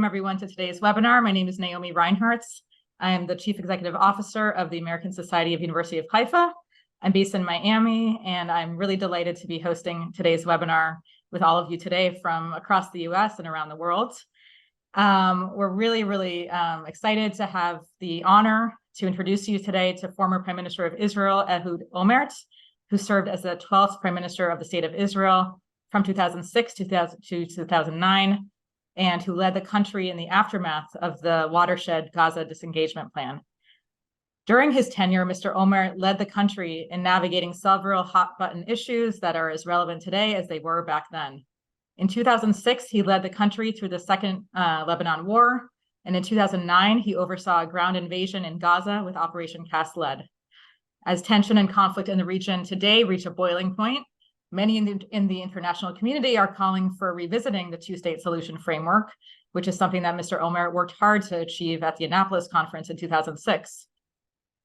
welcome everyone to today's webinar. My name is Naomi Reinhardt. I am the Chief Executive Officer of the American Society of University of Haifa. I'm based in Miami, and I'm really delighted to be hosting today's webinar with all of you today from across the US and around the world. We're really excited to have the honor to introduce you today to former Prime Minister of Israel, Ehud Olmert, who served as the 12th Prime Minister of the State of Israel from 2006 to 2009, and who led the country in the aftermath of the watershed Gaza Disengagement Plan. During his tenure, Mr. Olmert led the country in navigating several hot-button issues that are as relevant today as they were back then. In 2006, he led the country through the Second Lebanon War, and in 2009, he oversaw a ground invasion in Gaza with Operation Cast Lead. As tension and conflict in the region today reach a boiling point, many in the international community are calling for revisiting the two-state solution framework, which is something that Mr. Olmert worked hard to achieve at the Annapolis Conference in 2006.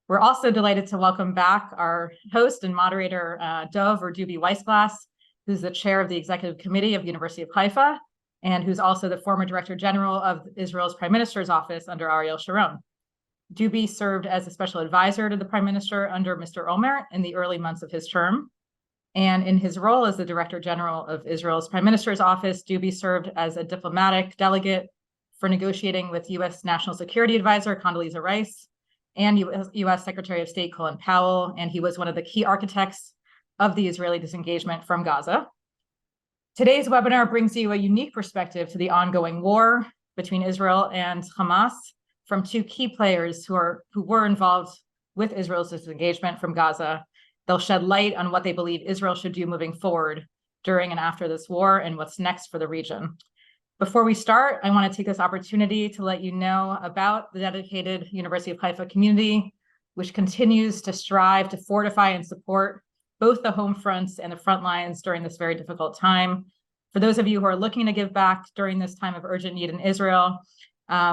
We're also delighted to welcome back our host and moderator, Dov or Dubi Weissglass, who's the chair of the Executive Committee of University of Haifa, and who's also the former Director General of Israel's Prime Minister's Office under Ariel Sharon. Dubi served as a special advisor to the Prime Minister under Mr. Olmert in the early months of his term. And in his role as the Director General of Israel's Prime Minister's Office, Dubi served as a diplomatic delegate for negotiating with U.S. National Security Advisor Condoleezza Rice and U.S. Secretary of State Colin Powell, and he was one of the key architects of the Israeli disengagement from Gaza. Today's webinar brings you a unique perspective to the ongoing war between Israel and Hamas from two key players who were involved with Israel's disengagement from Gaza. They'll shed light on what they believe Israel should do moving forward during and after this war and what's next for the region. Before we start, I want to take this opportunity to let you know about the dedicated University of Haifa community, which continues to strive to fortify and support both the home fronts and the front lines during this very difficult time. For those of you who are looking to give back during this time of urgent need in Israel,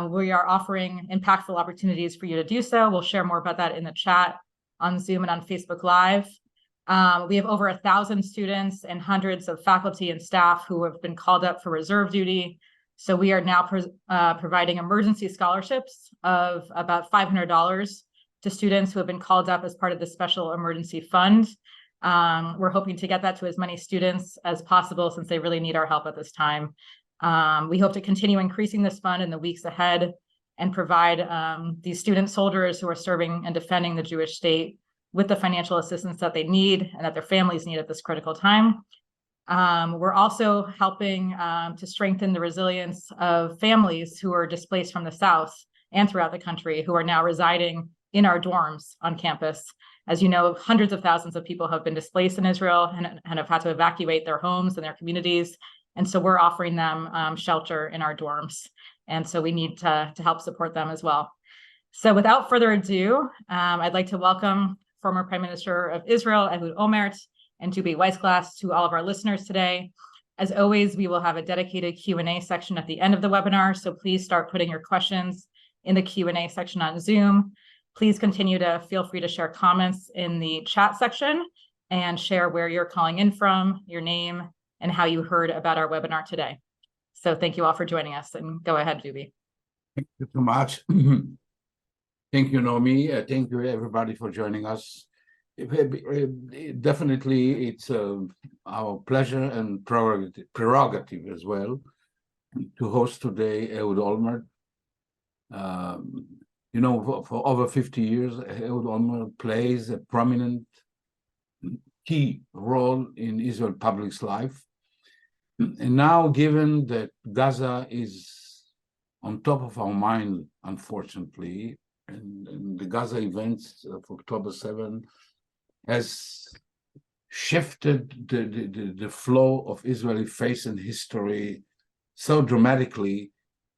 we are offering impactful opportunities for you to do so. We'll share more about that in the chat on Zoom and on Facebook Live. We have over 1,000 students and hundreds of faculty and staff who have been called up for reserve duty. So we are now providing emergency scholarships of about $500 to students who have been called up as part of the Special Emergency Fund. We're hoping to get that to as many students as possible since they really need our help at this time. We hope to continue increasing this fund in the weeks ahead and provide these student soldiers who are serving and defending the Jewish state with the financial assistance that they need and that their families need at this critical time. We're also helping to strengthen the resilience of families who are displaced from the South and throughout the country who are now residing in our dorms on campus. As you know, hundreds of thousands of people have been displaced in Israel and have had to evacuate their homes and their communities. And so we're offering them shelter in our dorms. And so we need to help support them as well. So without further ado, I'd like to welcome former Prime Minister of Israel, Ehud Olmert, and Dubi Weissglass to all of our listeners today. As always, we will have a dedicated Q&A section at the end of the webinar, so please start putting your questions in the Q&A section on Zoom. Please continue to feel free to share comments in the chat section and share where you're calling in from, your name, and how you heard about our webinar today. So thank you all for joining us, and go ahead, Dubi. Thank you so much. Thank you, Naomi. Thank you, everybody, for joining us. Definitely, it's our pleasure and prerogative as well to host today Ehud Olmert. You know, for over 50 years, Ehud Olmert plays a prominent key role in Israel public's life. And now, given that Gaza is on top of our mind, unfortunately, and the Gaza events of October 7 has shifted the flow of Israeli faith and history so dramatically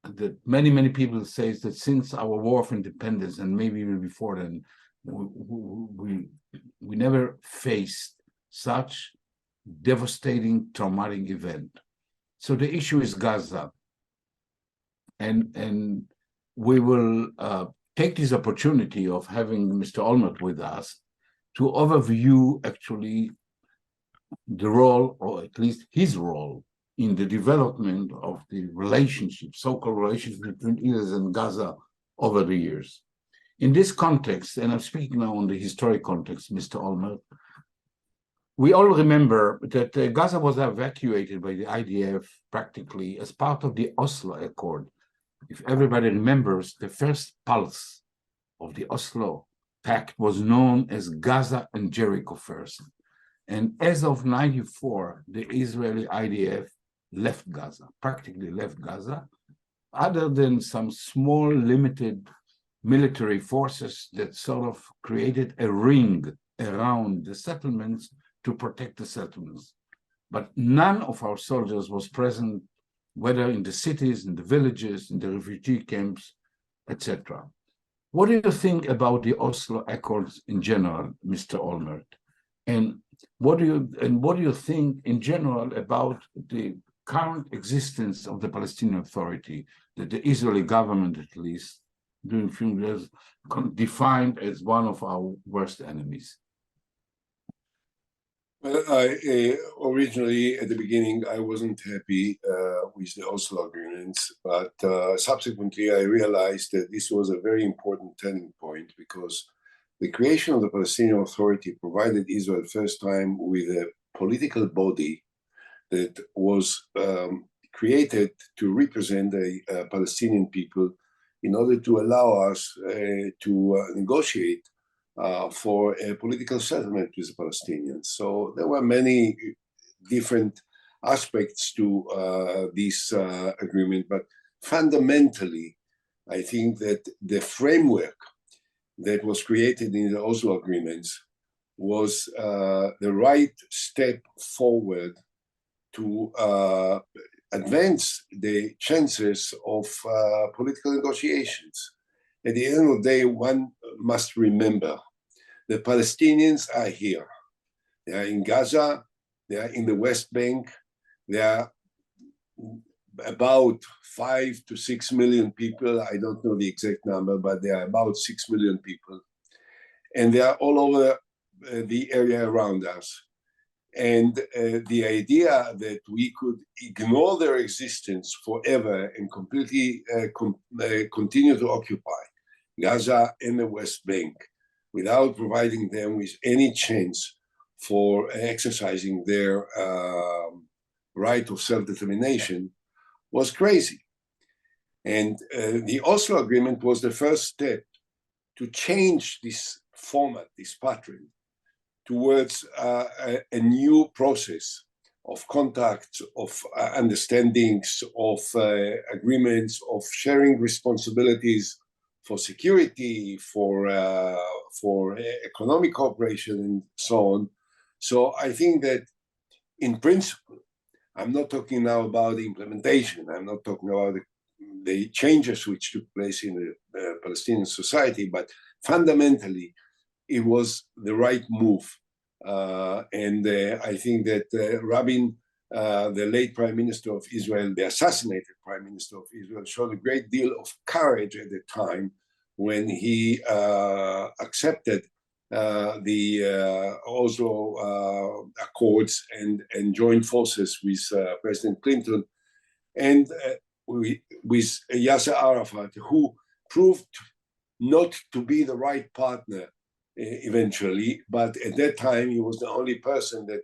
that many people say that since our war of independence, and maybe even before then, we never faced such devastating, traumatic event. So the issue is Gaza. And we will take this opportunity of having Mr. Olmert with us to overview actually the role, or at least his role, in the development of the relationship, so-called relationship between Israel and Gaza over the years. In this context, and I'm speaking now on the historic context, Mr. Olmert, we all remember that Gaza was evacuated by the IDF practically as part of the Oslo Accord. If everybody remembers, the first pulse of the Oslo Pact was known as Gaza and Jericho first. And as of 94, the Israeli IDF left Gaza, practically left Gaza, other than some small limited military forces that sort of created a ring around the settlements to protect the settlements. But none of our soldiers was present, whether in the cities, in the villages, in the refugee camps, etc. What do you think about the Oslo Accords in general, Mr. Olmert? And what do you think in general about the current existence of the Palestinian Authority, that the Israeli government, at least during a few years, defined as one of our worst enemies? Well, originally, at the beginning, I wasn't happy with the Oslo agreements, but subsequently I realized that this was a very important turning point, because the creation of the Palestinian Authority provided Israel first time with a political body that was created to represent the Palestinian people in order to allow us to negotiate for a political settlement with the Palestinians. So there were many different aspects to this agreement, but fundamentally, I think that the framework that was created in the Oslo agreements was the right step forward to advance the chances of political negotiations. At the end of the day, one must remember the Palestinians are here. They are in Gaza, they are in the West Bank, they are about 5 to 6 million people. I don't know the exact number, but they are about 6 million people. And they are all over the area around us. And the idea that we could ignore their existence forever and completely continue to occupy Gaza and the West Bank without providing them with any chance for exercising their right of self-determination was crazy. And the Oslo Agreement was the first step to change this format, this pattern, towards a new process of contacts, of understandings, of agreements, of sharing responsibilities for security, for economic cooperation, and so on. So I think that in principle, I'm not talking now about the implementation, I'm not talking about the changes which took place in the Palestinian society, but fundamentally, it was the right move. And I think that Rabin, the late Prime Minister of Israel, the assassinated Prime Minister of Israel, showed a great deal of courage at the time when he accepted the Oslo Accords and joined forces with President Clinton and with Yasser Arafat, who proved not to be the right partner eventually, but at that time he was the only person that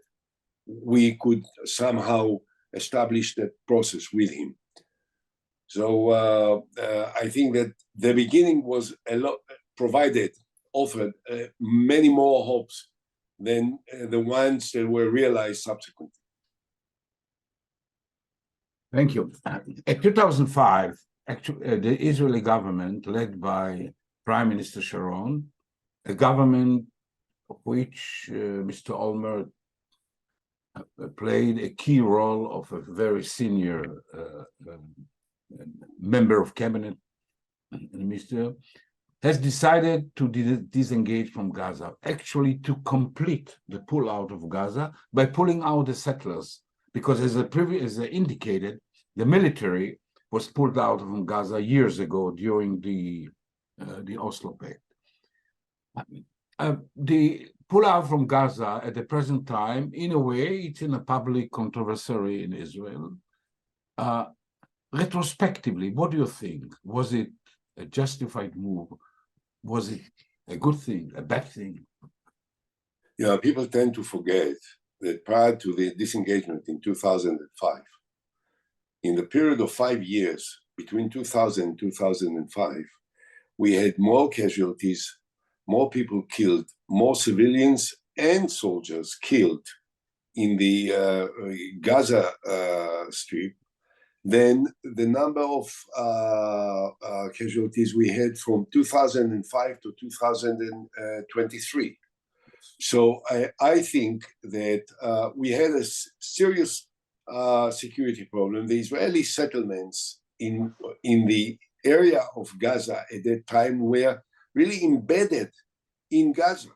we could somehow establish that process with him. So I think that the beginning was a lot offered many more hopes than the ones that were realized subsequently. Thank you. In 2005, actually, the Israeli government, led by Prime Minister Sharon, a government of which Mr. Olmert played a key role of a very senior member of cabinet, minister, has decided to disengage from Gaza, actually to complete the pull out of Gaza by pulling out the settlers, because as I indicated, the military was pulled out from Gaza years ago during the Oslo Pact. The pullout from Gaza at the present time, in a way, it's in a public controversy in Israel. Retrospectively, what do you think? Was it a justified move? Was it a good thing, a bad thing? Yeah, people tend to forget that prior to the disengagement in 2005, in the period of 5 years between 2000 and 2005, we had more casualties, more people killed, more civilians and soldiers killed in the Gaza Strip than the number of casualties we had from 2005 to 2023. So I think that we had a serious security problem. The Israeli settlements in the area of Gaza at that time were really embedded in Gaza.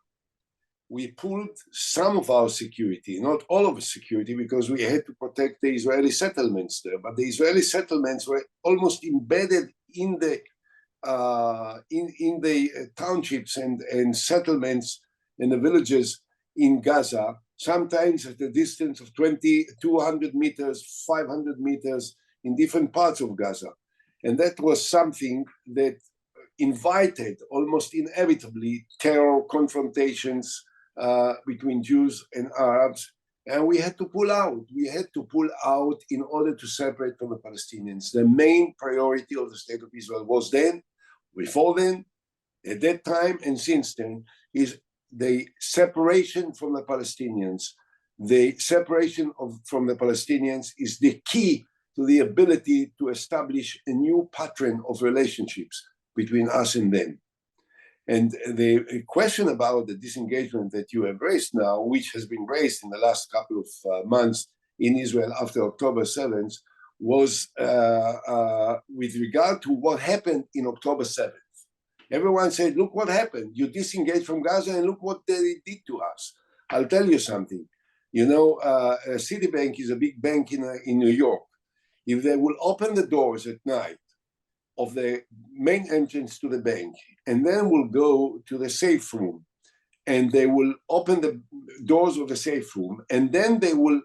We pulled some of our security, not all of the security, because we had to protect the Israeli settlements there. But the Israeli settlements were almost embedded in the townships and settlements and the villages in Gaza, sometimes at a distance of 200 meters, 500 meters in different parts of Gaza. And that was something that invited almost inevitably terror confrontations between Jews and Arabs, and we had to pull out. We had to pull out in order to separate from the Palestinians. The main priority of the State of Israel was then, before then, at that time, and since then, is the separation from the Palestinians. The separation from the Palestinians is the key to the ability to establish a new pattern of relationships between us and them. And the question about the disengagement that you have raised now, which has been raised in the last couple of months in Israel after October 7th, was with regard to what happened in October 7th. Everyone said, look what happened. You disengaged from Gaza and look what they did to us. I'll tell you something. You know, Citibank is a big bank in New York. If they will open the doors at night of the main entrance to the bank, and then will go to the safe room, and they will open the doors of the safe room, and then they will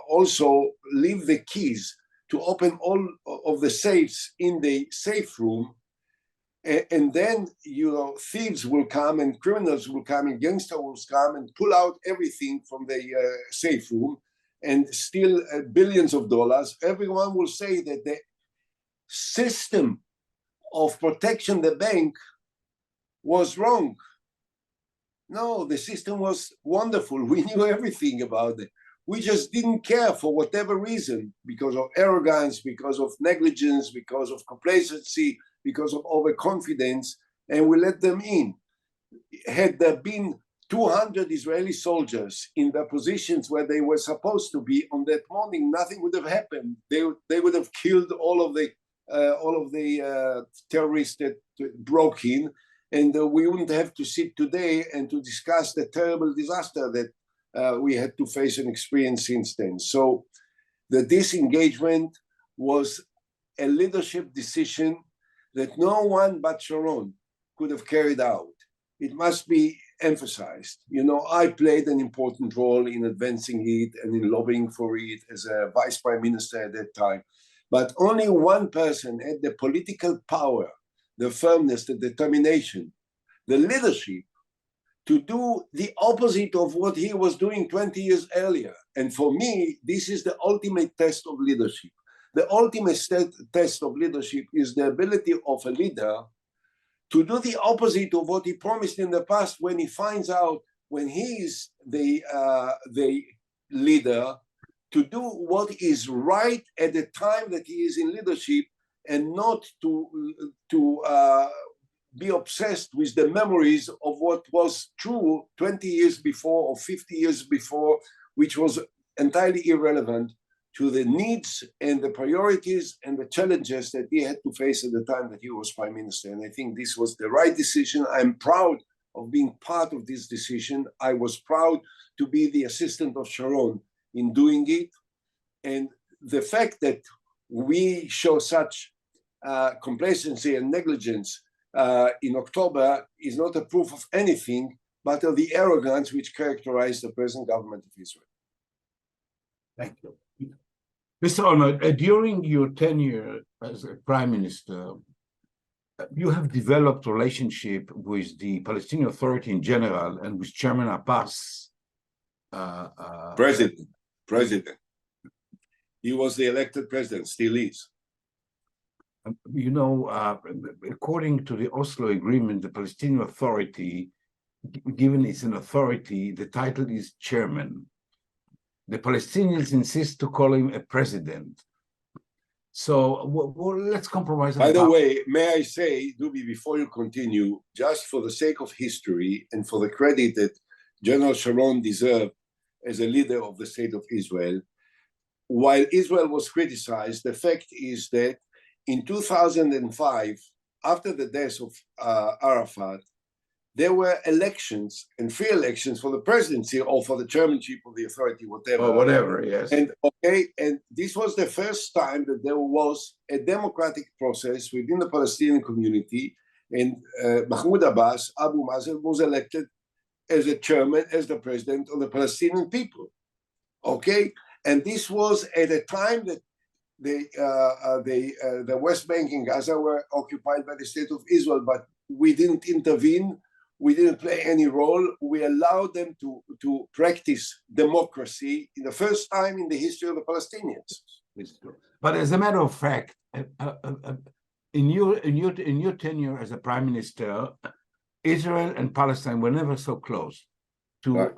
also leave the keys to open all of the safes in the safe room, and then, you know, thieves will come and criminals will come and gangsters will come and pull out everything from the safe room and steal billions of dollars. Everyone will say that the system of protection the bank was wrong. No, the system was wonderful. We knew everything about it. We just didn't care for whatever reason, because of arrogance, because of negligence, because of complacency, because of overconfidence, and we let them in. Had there been 200 Israeli soldiers in the positions where they were supposed to be on that morning, nothing would have happened. They would have killed all of the terrorists that broke in, and we wouldn't have to sit today and to discuss the terrible disaster that we had to face and experience since then. So the disengagement was a leadership decision that no one but Sharon could have carried out. It must be emphasized. You know, I played an important role in advancing it and in lobbying for it as a vice prime minister at that time. But only one person had the political power, the firmness, the determination, the leadership to do the opposite of what he was doing 20 years earlier. And for me, this is the ultimate test of leadership. The ultimate test of leadership is the ability of a leader to do the opposite of what he promised in the past when he finds out, when he is the leader, to do what is right at the time that he is in leadership, and not to be obsessed with the memories of what was true 20 years before or 50 years before, which was entirely irrelevant to the needs and the priorities and the challenges that he had to face at the time that he was prime minister. And I think this was the right decision. I'm proud of being part of this decision. I was proud to be the assistant of Sharon in doing it. And the fact that we show such complacency and negligence in October is not a proof of anything, but of the arrogance which characterized the present government of Israel. Thank you. Mr. Olmert, during your tenure as a prime minister, you have developed relationship with the Palestinian Authority in general and with Chairman Abbas. President. He was the elected president, still is. You know, according to the Oslo Agreement, the Palestinian Authority, given it's an authority, the title is chairman. The Palestinians insist to call him a president. So let's compromise. By the way, may I say, Dubi, before you continue, just for the sake of history and for the credit that General Sharon deserved as a leader of the state of Israel, while Israel was criticized, the fact is that in 2005, after the death of Arafat, there were elections and free elections for the presidency or for the chairmanship of the authority, whatever. Or whatever, yes. And this was the first time that there was a democratic process within the Palestinian community, and Mahmoud Abbas, Abu Mazen, was elected as a chairman, as the president of the Palestinian people. Okay, and this was at a time that the West Bank and Gaza were occupied by the state of Israel, but we didn't intervene. We didn't play any role. We allowed them to practice democracy in the first time in the history of the Palestinians. But as a matter of fact, in your tenure as a prime minister, Israel and Palestine were never so close to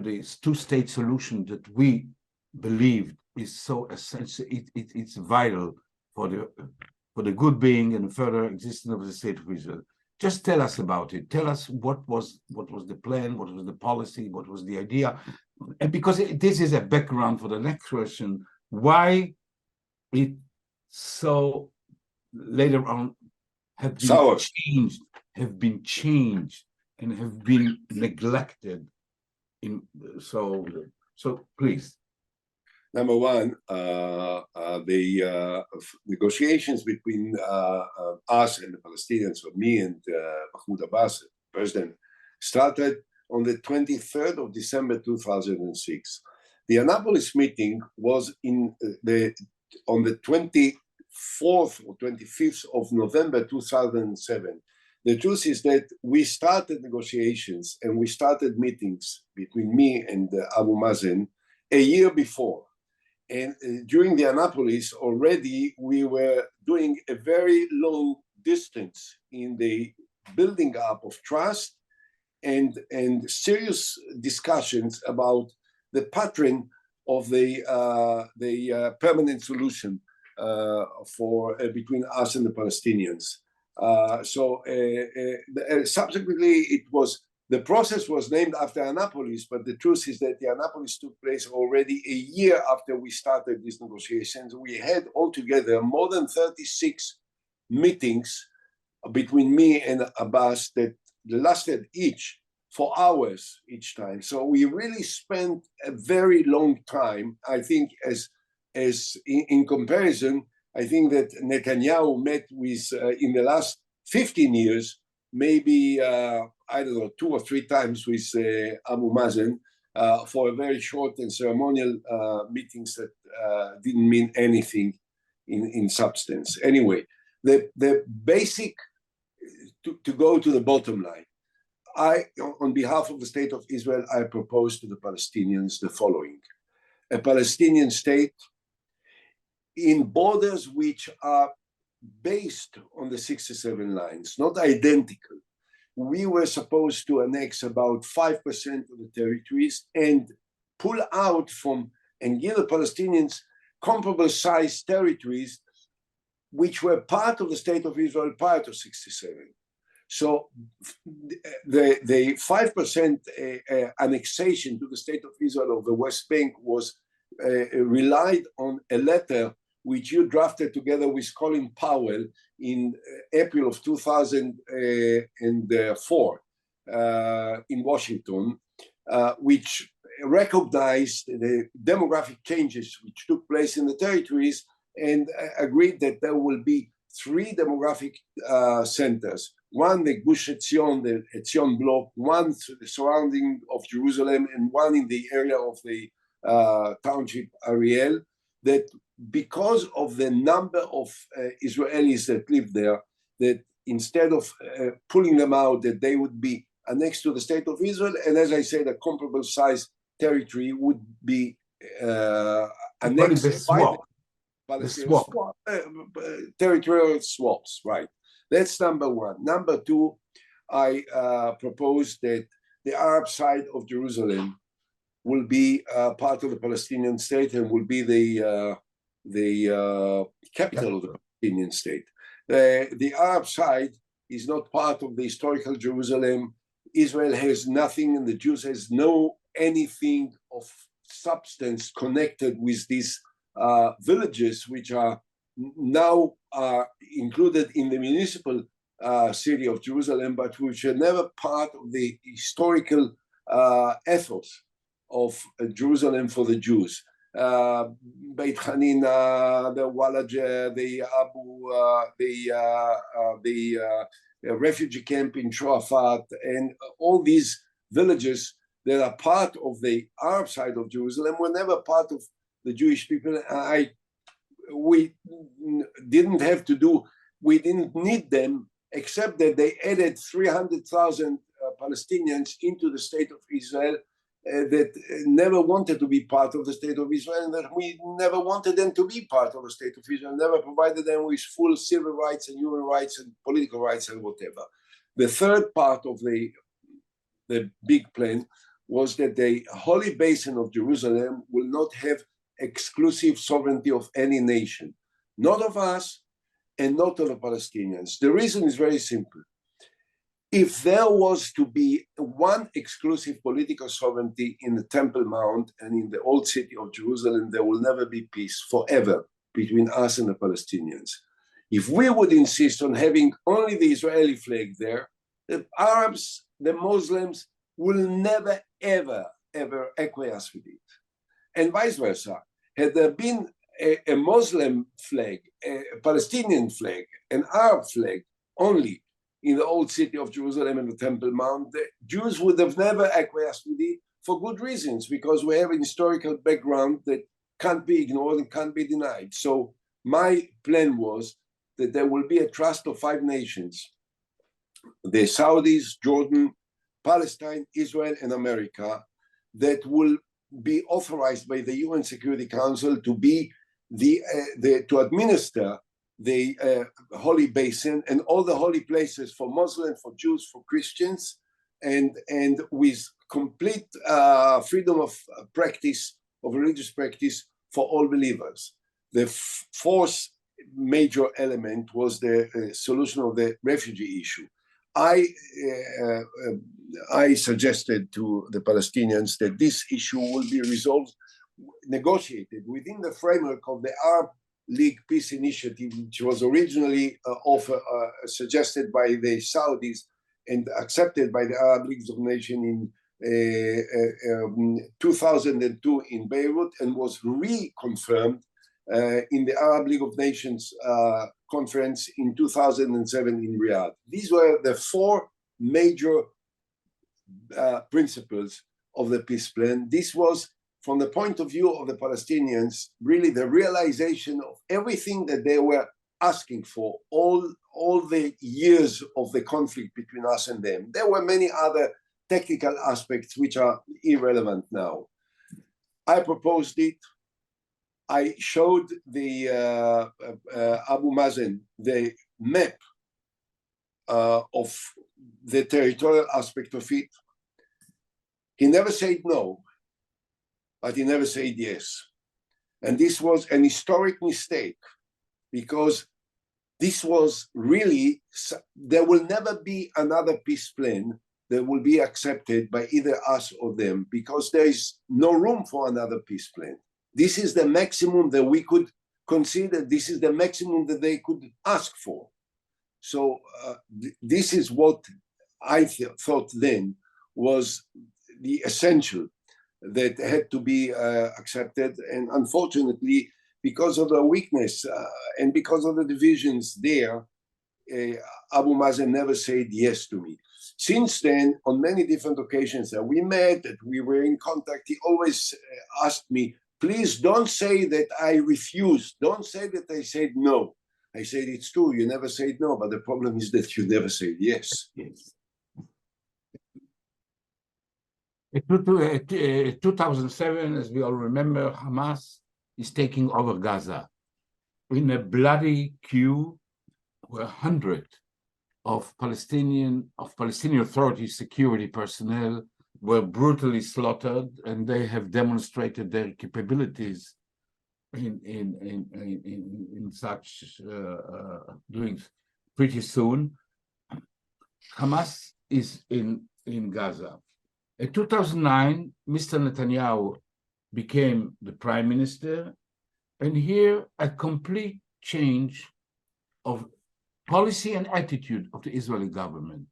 this two-state solution that we believed is so essential. It's vital for the good being and further existence of the state of Israel. Just tell us about it. Tell us what was the plan, what was the policy, what was the idea, and because this is a background for the next question: why it so later on have been changed and have been neglected. So please. Number one, the negotiations between us and the Palestinians, or me and Mahmoud Abbas, president, started on the 23rd of December 2006. The Annapolis meeting was on the 24th or 25th of November 2007. The truth is that we started negotiations and we started meetings between me and Abu Mazen a year before. And during the Annapolis, already we were doing a very long distance in the building up of trust and serious discussions about the pattern of the permanent solution between us and the Palestinians. Subsequently, the process was named after Annapolis, but the truth is that the Annapolis took place already a year after we started these negotiations. We had altogether more than 36 meetings between me and Abbas that lasted each for hours each time. So we really spent a very long time. I think as in comparison, I think that Netanyahu met with, in the last 15 years, maybe, I don't know, 2 or 3 times with Abu Mazen for a very short and ceremonial meetings that didn't mean anything in substance. Anyway, the basic, to go to the bottom line, on behalf of the state of Israel, I propose to the Palestinians the following: a Palestinian state in borders which are based on the 67 lines, not identical. We were supposed to annex about 5% of the territories and pull out from and give the Palestinians comparable sized territories which were part of the state of Israel prior to 67. So the 5% annexation to the state of Israel of the West Bank was relied on a letter which you drafted together with Colin Powell in April of 2004 in Washington, which recognized the demographic changes which took place in the territories and agreed that there will be 3 demographic centers, one the Gush Etzion, the Etzion block, one the surrounding of Jerusalem, and one in the area of the township Ariel, that because of the number of Israelis that live there, that instead of pulling them out, that they would be annexed to the state of Israel, and as I said, a comparable size territory would be annexed by the swap. Territorial swaps, right? That's number one. Number two, I propose that the Arab side of Jerusalem will be part of the Palestinian state and will be the capital of the Palestinian state. The Arab side is not part of the historical Jerusalem. Israel has nothing, and the Jews has no anything of substance connected with these villages, which are now included in the municipal city of Jerusalem, but which are never part of the historical ethos of Jerusalem for the Jews. Beit Hanina, the Walajeh, the refugee camp in Shuafat, and all these villages that are part of the Arab side of Jerusalem were never part of the Jewish people. We didn't need them, except that they added 300,000 Palestinians into the state of Israel that never wanted to be part of the state of Israel, and that we never wanted them to be part of the state of Israel, never provided them with full civil rights and human rights and political rights and whatever. The third part of the big plan was that the Holy Basin of Jerusalem will not have exclusive sovereignty of any nation, not of us and not of the Palestinians. The reason is very simple. If there was to be one exclusive political sovereignty in the Temple Mount and in the old city of Jerusalem, there will never be peace forever between us and the Palestinians. If we would insist on having only the Israeli flag there, the Arabs, the Muslims will never, ever, ever acquiesce with it. And vice versa. Had there been a Muslim flag, a Palestinian flag, an Arab flag only in the old city of Jerusalem and the Temple Mount, the Jews would have never acquiesced with it for good reasons, because we have a historical background that can't be ignored and can't be denied. So my plan was that there will be a trust of 5 nations, the Saudis, Jordan, Palestine, Israel, and America, that will be authorized by the UN Security Council to be to administer the Holy Basin and all the holy places for Muslims, for Jews, for Christians, and with complete freedom of practice, of religious practice for all believers. The fourth major element was the solution of the refugee issue. I suggested to the Palestinians that this issue will be resolved, negotiated within the framework of the Arab League Peace Initiative, which was originally suggested by the Saudis and accepted by the Arab League of Nations in 2002 in Beirut, and was reconfirmed in the Arab League of Nations conference in 2007 in Riyadh. These were the 4 major principles of the peace plan. This was, from the point of view of the Palestinians, really the realization of everything that they were asking for all the years of the conflict between us and them. There were many other technical aspects which are irrelevant now. I proposed it. I showed the Abu Mazen the map of the territorial aspect of it. He never said no, but he never said yes. And this was an historic mistake, because this was really, there will never be another peace plan that will be accepted by either us or them, because there is no room for another peace plan. This is the maximum that we could consider. This is the maximum that they could ask for. So this is what I thought then was the essential that had to be accepted. And unfortunately, because of the weakness and because of the divisions there, Abu Mazen never said yes to me. Since then, on many different occasions that we met, that we were in contact, he always asked me, please don't say that I refused. Don't say that I said no. I said, it's true, you never said no, but the problem is that you never said yes. Yes. In 2007, as we all remember, Hamas is taking over Gaza in a bloody coup where hundreds of Palestinian Authority security personnel were brutally slaughtered, and they have demonstrated their capabilities in such doing pretty soon. Hamas is in Gaza. In 2009, Mr. Netanyahu became the prime minister, and here a complete change of policy and attitude of the Israeli government.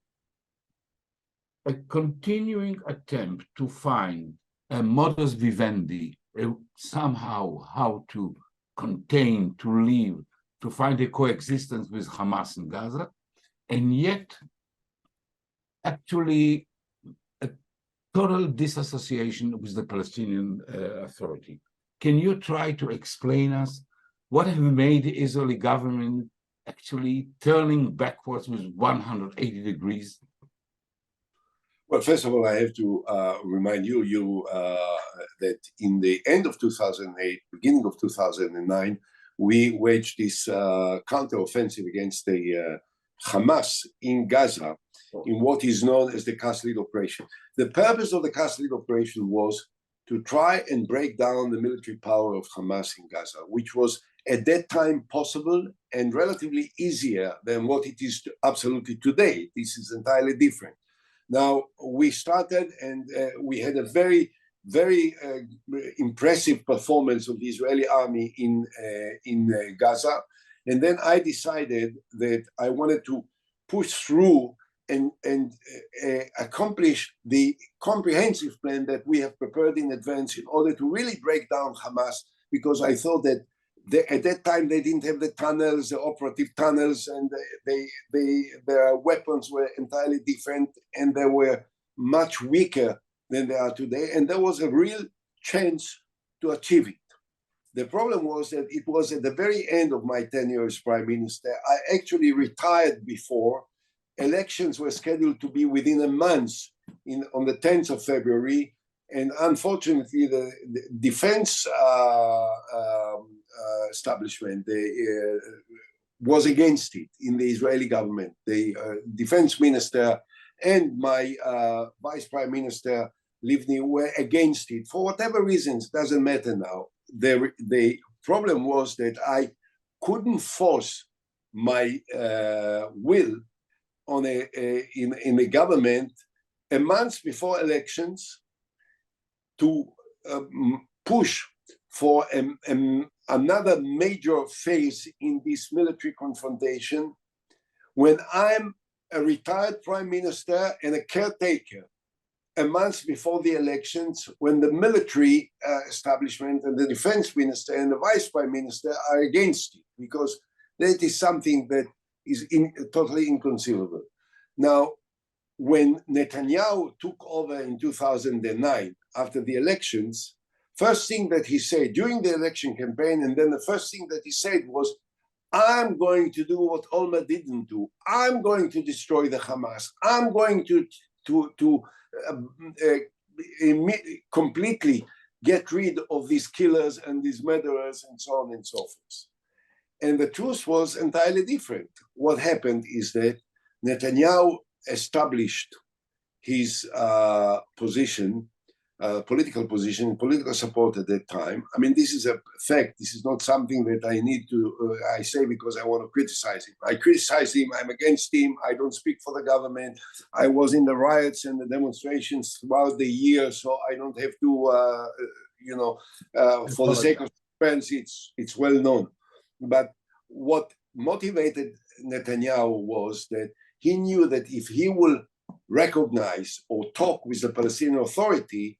A continuing attempt to find a modus vivendi, somehow how to contain, to live, to find a coexistence with Hamas in Gaza, and yet actually a total disassociation with the Palestinian Authority. Can you try to explain us what have made the Israeli government actually turning backwards with 180 degrees? Well, first of all, I have to remind you that in the end of 2008, beginning of 2009, we waged this counteroffensive against the Hamas in Gaza in what is known as the Castle Operation. The purpose of the Castle Operation was to try and break down the military power of Hamas in Gaza, which was at that time possible and relatively easier than what it is absolutely today. This is entirely different. Now, we started and we had a very, very impressive performance of the Israeli army in Gaza. And then I decided that I wanted to push through and accomplish the comprehensive plan that we have prepared in advance in order to really break down Hamas, because I thought that at that time they didn't have the tunnels, the operative tunnels, and their weapons were entirely different, and they were much weaker than they are today, and there was a real chance to achieve it. The problem was that it was at the very end of my tenure as prime minister. I actually retired before. Elections were scheduled to be within a month on the 10th of February, and unfortunately the defense establishment was against it in the Israeli government. The defense minister and my vice prime minister Livni were against it for whatever reasons. Doesn't matter now. The problem was that I couldn't force my will on in a government a month before elections to push for another major phase in this military confrontation when I'm a retired prime minister and a caretaker a month before the elections, when the military establishment and the defense minister and the vice prime minister are against it, because that is something that is totally inconceivable. Now, when Netanyahu took over in 2009, after the elections, first thing that he said during the election campaign, and then the first thing that he said was, I'm going to do what Olmert didn't do. I'm going to destroy the Hamas. I'm going to completely get rid of these killers and these murderers and so on and so forth. And the truth was entirely different. What happened is that Netanyahu established his position, political position, political support at that time. I mean, this is a fact. This is not something that I need to, I say because I want to criticize him. I criticize him. I'm against him. I don't speak for the government. I was in the riots and the demonstrations throughout the year, so I don't have to, for the sake of transparency, it's well known. But what motivated Netanyahu was that he knew that if he will recognize or talk with the Palestinian Authority,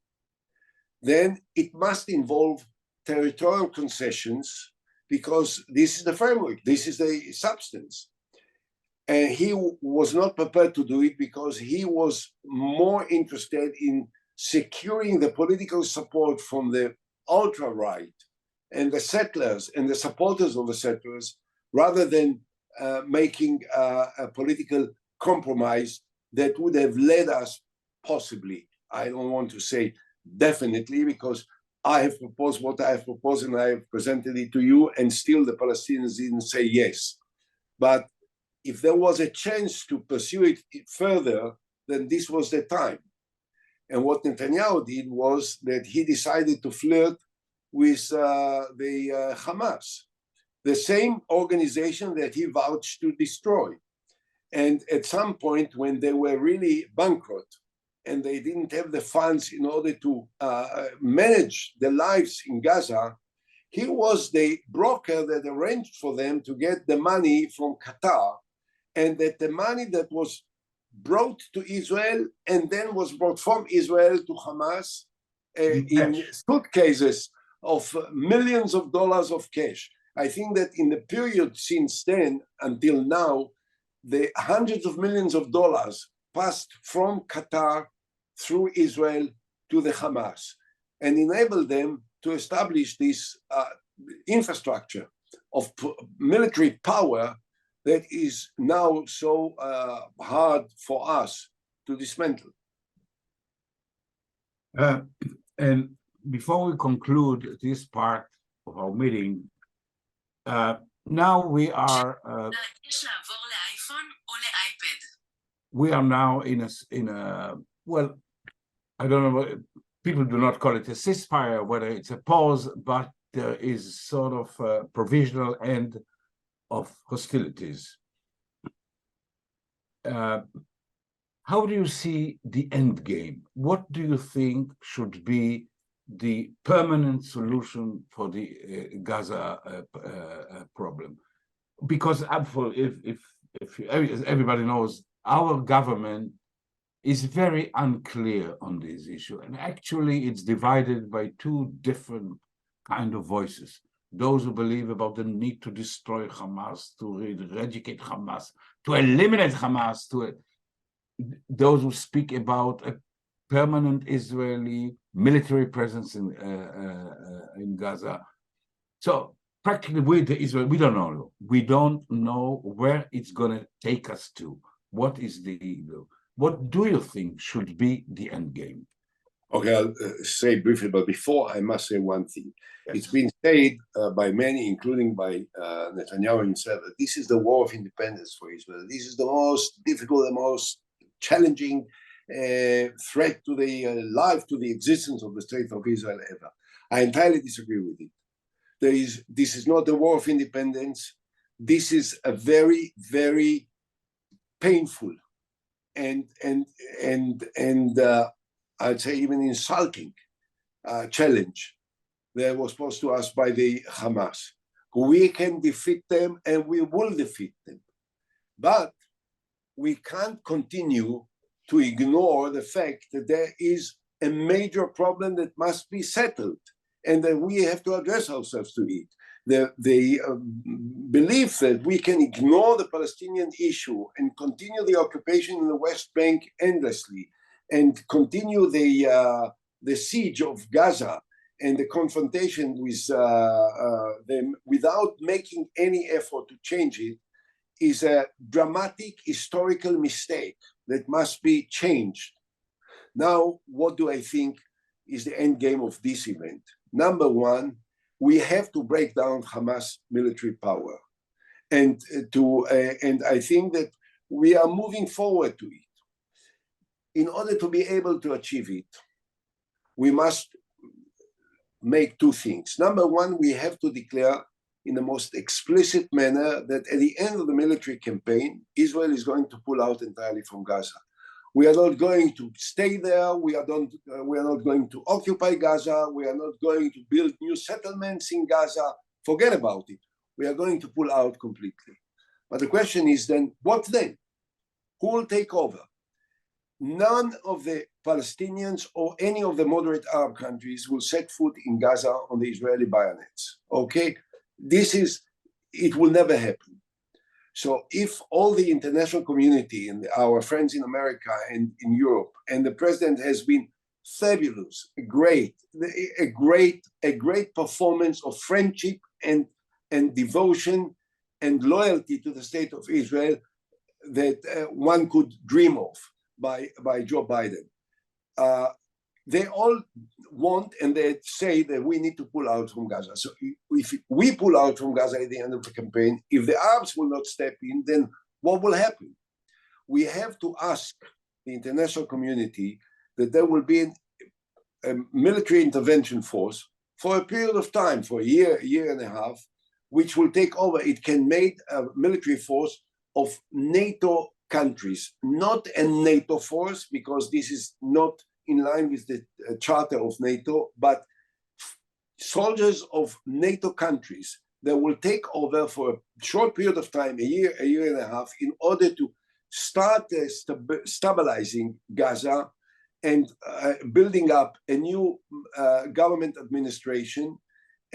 then it must involve territorial concessions, because this is the framework, this is the substance. And he was not prepared to do it because he was more interested in securing the political support from the ultra-right and the settlers and the supporters of the settlers, rather than making a political compromise that would have led us possibly, I don't want to say definitely, because I have proposed what I have proposed and I have presented it to you, and still the Palestinians didn't say yes. But if there was a chance to pursue it further, then this was the time. And what Netanyahu did was that he decided to flirt with the Hamas, the same organization that he vouched to destroy. And at some point, when they were really bankrupt and they didn't have the funds in order to manage their lives in Gaza, he was the broker that arranged for them to get the money from Qatar, and that the money that was brought to Israel and then was brought from Israel to Hamas in suitcases of millions of dollars of cash. I think that in the period since then until now, the hundreds of millions of dollars passed from Qatar through Israel to the Hamas and enabled them to establish this infrastructure of military power that is now so hard for us to dismantle. And before we conclude this part of our meeting, now we are now in a well, I don't know, people do not call it a ceasefire, whether it's a pause, but there is sort of a provisional end of hostilities. How do you see the end game? What do you think should be the permanent solution for the Gaza problem? Because if everybody knows, our government is very unclear on this issue, and actually it's divided by two different kind of voices. Those who believe about the need to destroy Hamas, to eradicate Hamas, to eliminate Hamas, those who speak about a permanent Israeli military presence in Gaza. So practically with Israel, we don't know. We don't know where it's going to take us to. What is what do you think should be the end game? Okay, I'll say briefly, but before I must say one thing. Yes. It's been said by many, including by Netanyahu himself, that this is the war of independence for Israel. This is the most difficult, the most challenging threat to the life, to the existence of the state of Israel ever. I entirely disagree with it. This is not a war of independence. This is a very, very painful and I'd say even insulting challenge that was posed to us by the Hamas. We can defeat them and we will defeat them. But we can't continue to ignore the fact that there is a major problem that must be settled and that we have to address ourselves to it. The belief that we can ignore the Palestinian issue and continue the occupation in the West Bank endlessly and continue the siege of Gaza and the confrontation with them without making any effort to change it is a dramatic historical mistake that must be changed. Now, what do I think is the end game of this event? Number one, we have to break down Hamas military power, and I think that we are moving forward to it. In order to be able to achieve it, we must make two things. Number one, we have to declare in the most explicit manner that at the end of the military campaign, Israel is going to pull out entirely from Gaza. We are not going to stay there. We are not going to occupy Gaza. We are not going to build new settlements in Gaza. Forget about it. We are going to pull out completely. But the question is then, what then? Who will take over? None of the Palestinians or any of the moderate Arab countries will set foot in Gaza on the Israeli bayonets. Okay? It will never happen. So if all the international community and our friends in America and in Europe and the president has been fabulous, a great performance of friendship and devotion and loyalty to the state of Israel that one could dream of by Joe Biden. They all want and they say that we need to pull out from Gaza. So if we pull out from Gaza at the end of the campaign, if the Arabs will not step in, then what will happen? We have to ask the international community that there will be a military intervention force for a period of time, for a year and a half, which will take over. It can make a military force of NATO countries, not a NATO force, because this is not in line with the charter of NATO, but soldiers of NATO countries that will take over for a short period of time, a year and a half, in order to start stabilizing Gaza and building up a new government administration,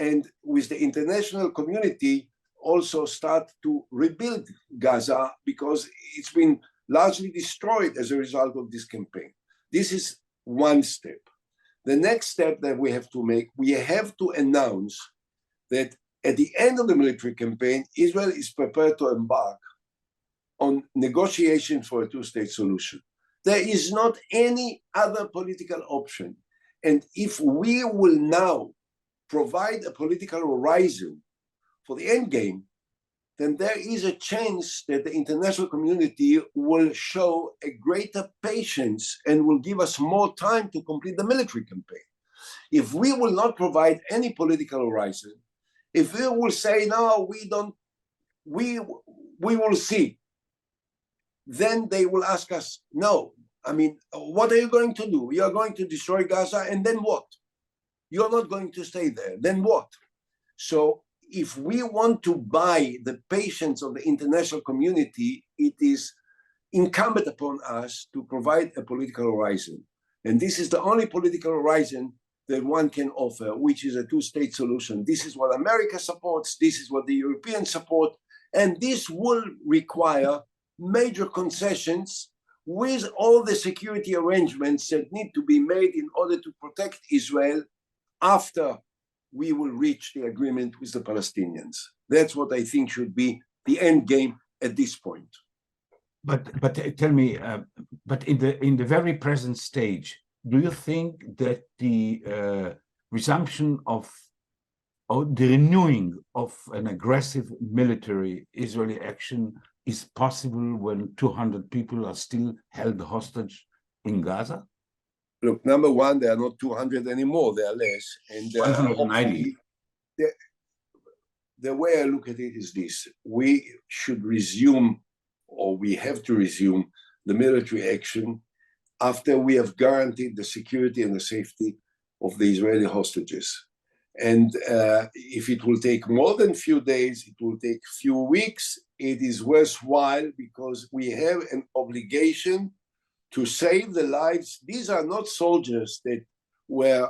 and with the international community also start to rebuild Gaza, because it's been largely destroyed as a result of this campaign. This is one step. The next step that we have to make, we have to announce that at the end of the military campaign, Israel is prepared to embark on negotiations for a two-state solution. There is not any other political option. And if we will now provide a political horizon for the end game, then there is a chance that the international community will show a greater patience and will give us more time to complete the military campaign. If we will not provide any political horizon, if we will say, no, we don't, we will see, then they will ask us, no, I mean, what are you going to do? You are going to destroy Gaza, and then what? You're not going to stay there, then what? So if we want to buy the patience of the international community, it is incumbent upon us to provide a political horizon. And this is the only political horizon that one can offer, which is a two-state solution. This is what America supports, this is what the Europeans support, and this will require major concessions with all the security arrangements that need to be made in order to protect Israel after we will reach the agreement with the Palestinians. That's what I think should be the end game at this point. But tell me, but in the very present stage, do you think that the resumption of or the renewing of an aggressive military Israeli action is possible when 200 people are still held hostage in Gaza? Look, number one, there are not 200 anymore, there are less. And 190. The way I look at it is this: we should resume, or we have to resume, the military action after we have guaranteed the security and the safety of the Israeli hostages. And if it will take more than a few days, it will take a few weeks, it is worthwhile, because we have an obligation to save the lives. These are not soldiers that were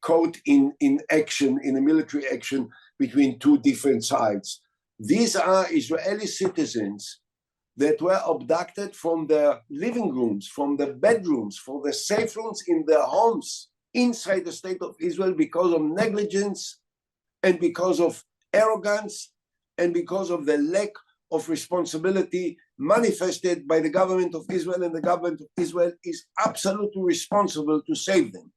caught in action, in a military action between two different sides. These are Israeli citizens that were abducted from their living rooms, from their bedrooms, from their safe rooms in their homes inside the state of Israel because of negligence and because of arrogance and because of the lack of responsibility manifested by the government of Israel, and the government of Israel is absolutely responsible to save them.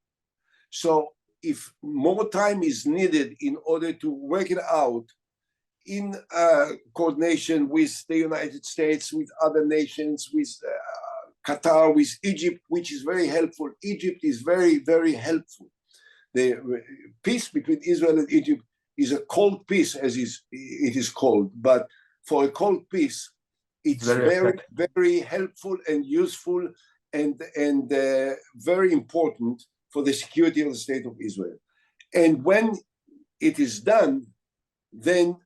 So if more time is needed in order to work it out in coordination with the United States, with other nations, with Qatar, with Egypt, which is very helpful. Egypt is very, very helpful. The peace between Israel and Egypt is a cold peace, as it is called, but for a cold peace, it's very, very helpful and useful and very important for the security of the state of Israel. And when it is done, then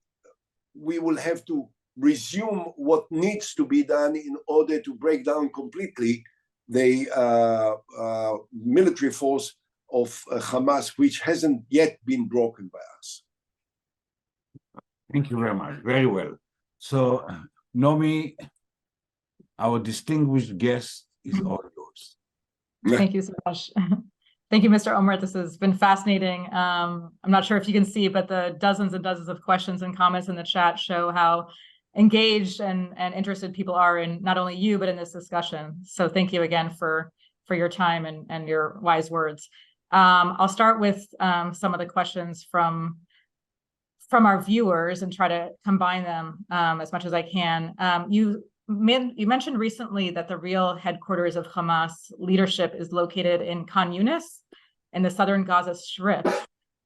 we will have to resume what needs to be done in order to break down completely the military force of Hamas, which hasn't yet been broken by us. Thank you very much. Very well. So Naomi, our distinguished guest, is all yours. Thank you so much. Thank you, Mr. Olmert. This has been fascinating. I'm not sure if you can see, but the dozens and dozens of questions and comments in the chat show how engaged and interested people are in not only you, but in this discussion. So thank you again for your time and your wise words. I'll start with some of the questions from our viewers and try to combine them as much as I can. You mentioned recently that the real headquarters of Hamas leadership is located in Khan Yunis in the southern Gaza Strip.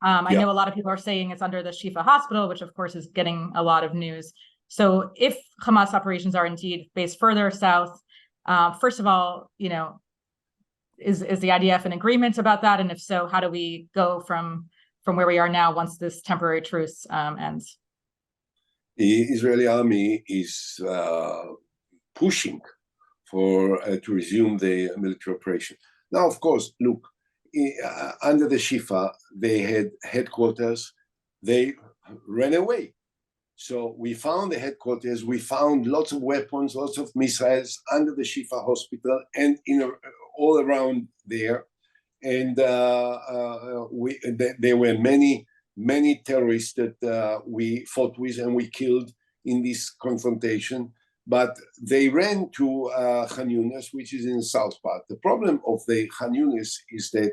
I know a lot of people are saying it's under the Shifa hospital, which of course is getting a lot of news. So if Hamas operations are indeed based further south, first of all, is the IDF in agreement about that? And if so, how do we go from where we are now once this temporary truce ends? The Israeli army is pushing for to resume the military operation. Now, of course, look, under the Shifa, they had headquarters. They ran away. So we found the headquarters. We found lots of weapons, lots of missiles under the Shifa hospital and all around there. And there were many terrorists that we fought with and we killed in this confrontation. But they ran to Khan Yunis, which is in the south part. The problem of the Khan Yunis is that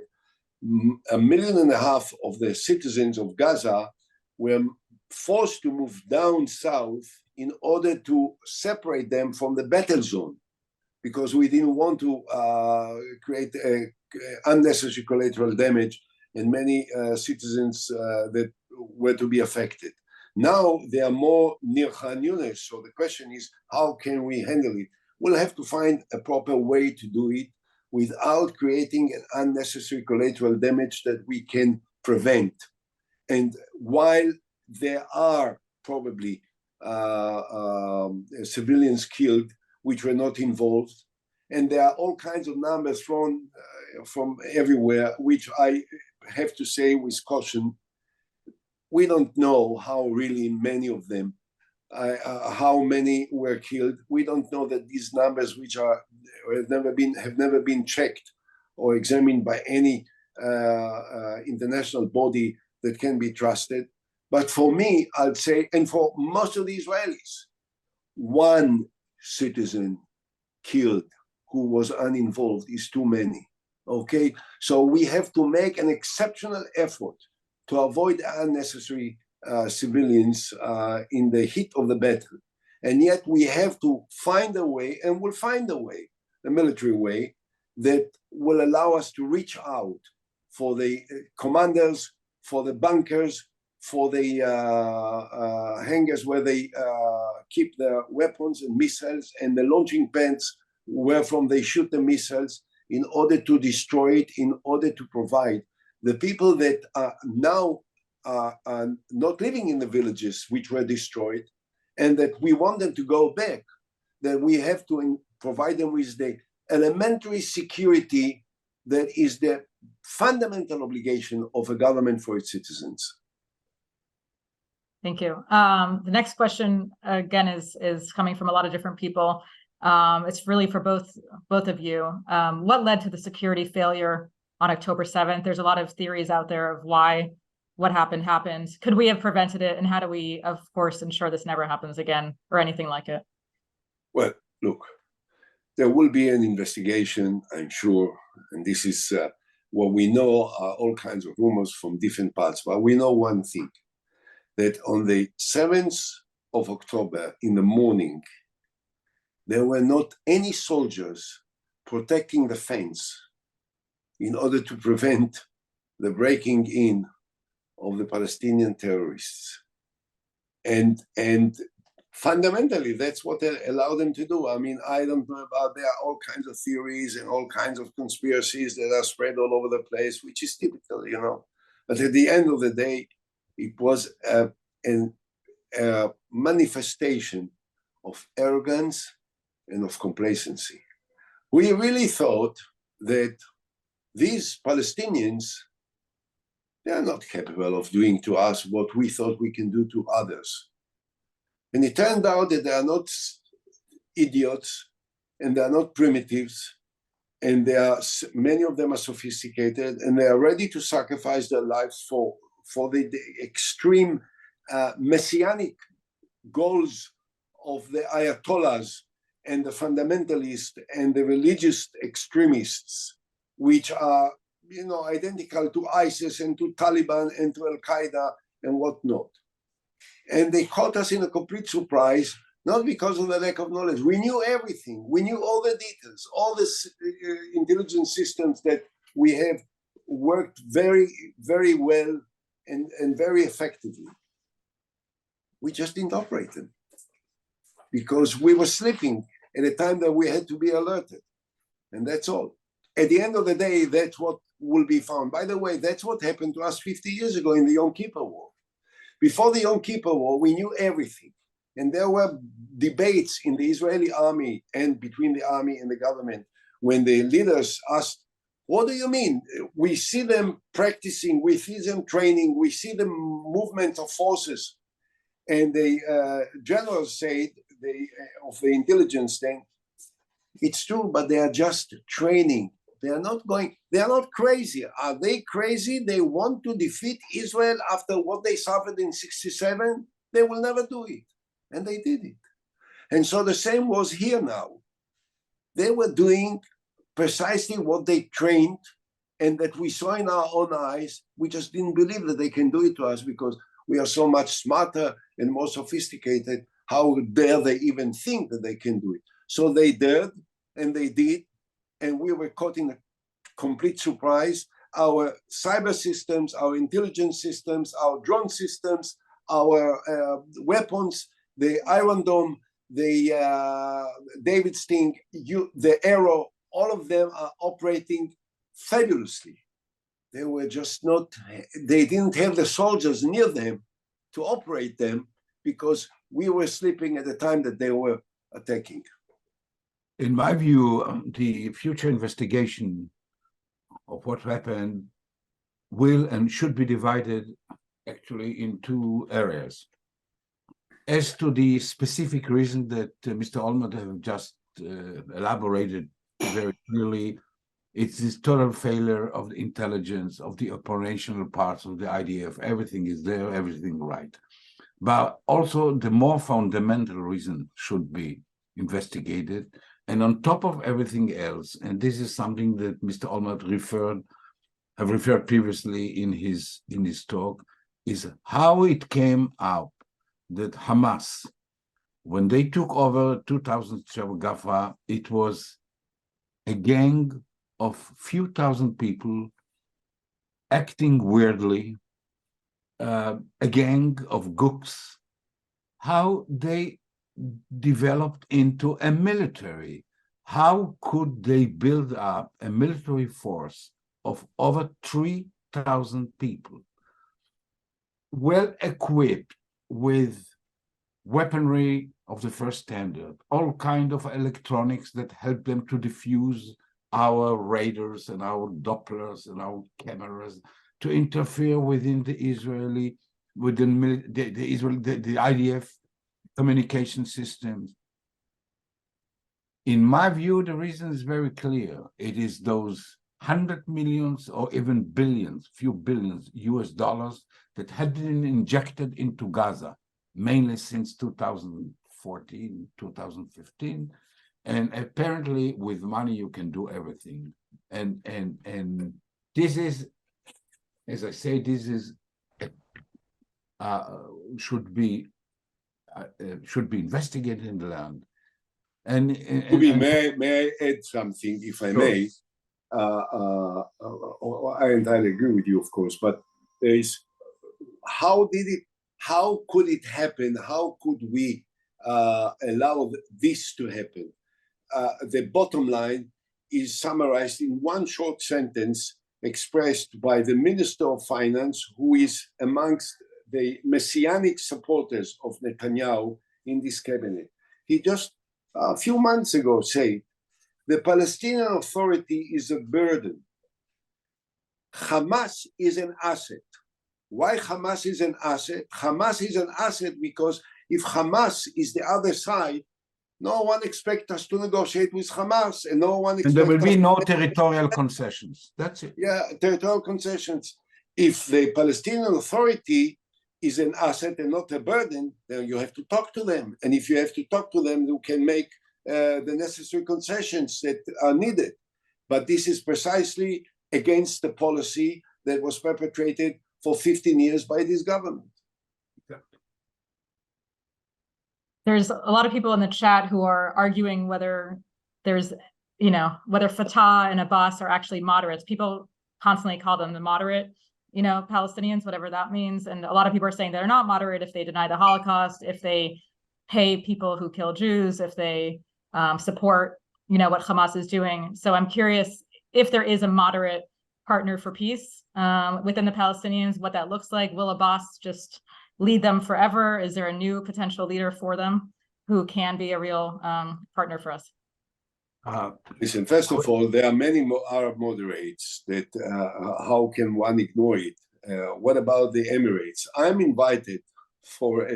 1.5 million of the citizens of Gaza were forced to move down south in order to separate them from the battle zone, because we didn't want to create unnecessary collateral damage and many citizens that were to be affected. Now they are more near Khan Yunis, so the question is, how can we handle it? We'll have to find a proper way to do it without creating an unnecessary collateral damage that we can prevent. And while there are probably civilians killed which were not involved, and there are all kinds of numbers thrown from everywhere, which I have to say with caution, we don't know how really many of them, how many were killed. We don't know that these numbers, which have never been checked or examined by any international body that can be trusted. But for me, I'd say, and for most of the Israelis, one citizen killed who was uninvolved is too many. Okay, so we have to make an exceptional effort to avoid unnecessary civilians in the heat of the battle. And yet we have to find a way, and we'll find a way, a military way, that will allow us to reach out for the commanders, for the bunkers, for the hangars where they keep their weapons and missiles, and the launching pads wherefrom they shoot the missiles, in order to destroy it, in order to provide the people that are now not living in the villages which were destroyed, and that we want them to go back, that we have to provide them with the elementary security that is the fundamental obligation of a government for its citizens. Thank you. The next question, again, is coming from a lot of different people. It's really for both of you. What led to the security failure on October 7th? There's a lot of theories out there of why what happened. Could we have prevented it? And how do we, of course, ensure this never happens again or anything like it? Well, look, there will be an investigation, I'm sure. And this is what we know, all kinds of rumors from different parts. But we know one thing, that on the 7th of October in the morning, there were not any soldiers protecting the fence in order to prevent the breaking in of the Palestinian terrorists. And fundamentally, that's what allowed them to do. I mean, I don't know about, there are all kinds of theories and all kinds of conspiracies that are spread all over the place, which is typical, you know. But at the end of the day, it was a manifestation of arrogance and of complacency. We really thought that these Palestinians, they are not capable of doing to us what we thought we can do to others. And it turned out that they are not idiots, and they are not primitives, and many of them are sophisticated, and they are ready to sacrifice their lives for the extreme messianic goals of the Ayatollahs and the fundamentalists and the religious extremists, which are, identical to ISIS and to Taliban and to Al-Qaeda and whatnot. And they caught us in a complete surprise, not because of the lack of knowledge. We knew everything. We knew all the details, all the intelligence systems that we have worked very, very well and very effectively. We just didn't operate them because we were sleeping at a time that we had to be alerted. And that's all. At the end of the day, that's what will be found. By the way, that's what happened to us 50 years ago in the Yom Kippur War. Before the Yom Kippur War, we knew everything. And there were debates in the Israeli army and between the army and the government when the leaders asked, what do you mean? We see them practicing, we see them training, we see the movement of forces. And the generals said, of the intelligence thing, it's true, but they are just training. They are not crazy. Are they crazy? They want to defeat Israel after what they suffered in 1967? They will never do it. And they did it. And so the same was here now. They were doing precisely what they trained and that we saw in our own eyes. We just didn't believe that they can do it to us because we are so much smarter and more sophisticated. How dare they even think that they can do it? So they dared and they did. And we were caught in a complete surprise. Our cyber systems, our intelligence systems, our drone systems, our weapons, the Iron Dome, the David Sting, the Arrow, all of them are operating fabulously. They were just not, they didn't have the soldiers near them to operate them because we were sleeping at the time that they were attacking. In my view, the future investigation of what happened will and should be divided actually in two areas. As to the specific reason that Mr. Olmert have just elaborated very clearly, it's this total failure of the intelligence, of the operational parts of the IDF. Everything is there, everything right. But also the more fundamental reason should be investigated. And on top of everything else, and this is something that Mr. Olmert have referred previously in his talk, is how it came out that Hamas, when they took over 2007 Gaza, it was a gang of few thousand people acting weirdly, a gang of gooks, how they developed into a military. How could they build up a military force of over 3,000 people, well equipped with weaponry of the first standard, all kind of electronics that help them to diffuse our radars and our Dopplers and our cameras, to interfere within the Israeli, within the IDF communication systems. In my view, the reason is very clear. It is those 100 millions or even billions, few billions US dollars that had been injected into Gaza, mainly since 2014, 2015. And apparently with money, you can do everything. And this is, as I say, this is, should be investigated in the land. May I add something, if I may? I entirely agree with you, of course, but there is, how could it happen? How could we allow this to happen? The bottom line is summarized in one short sentence expressed by the Minister of Finance, who is amongst the messianic supporters of Netanyahu in this cabinet. He just a few months ago said, the Palestinian Authority is a burden. Hamas is an asset. Why Hamas is an asset? Hamas is an asset because if Hamas is the other side, No one expects us to negotiate with Hamas, and no one And expects there will be us no to territorial concessions. That's it. Yeah, territorial concessions. If the Palestinian Authority is an asset and not a burden, then you have to talk to them. And if you have to talk to them, you can make the necessary concessions that are needed. But this is precisely against the policy that was perpetrated for 15 years by this government. There's a lot of people in the chat who are arguing whether there's, whether Fatah and Abbas are actually moderates. People constantly call them the moderate, Palestinians, whatever that means. And a lot of people are saying they're not moderate if they deny the Holocaust, if they pay people who kill Jews, if they support, what Hamas is doing. So I'm curious if there is a moderate partner for peace within the Palestinians, what that looks like. Will Abbas just lead them forever? Is there a new potential leader for them who can be a real partner for us? Listen, first of all, there are many Arab moderates that how can one ignore it? What about the Emirates? I'm invited for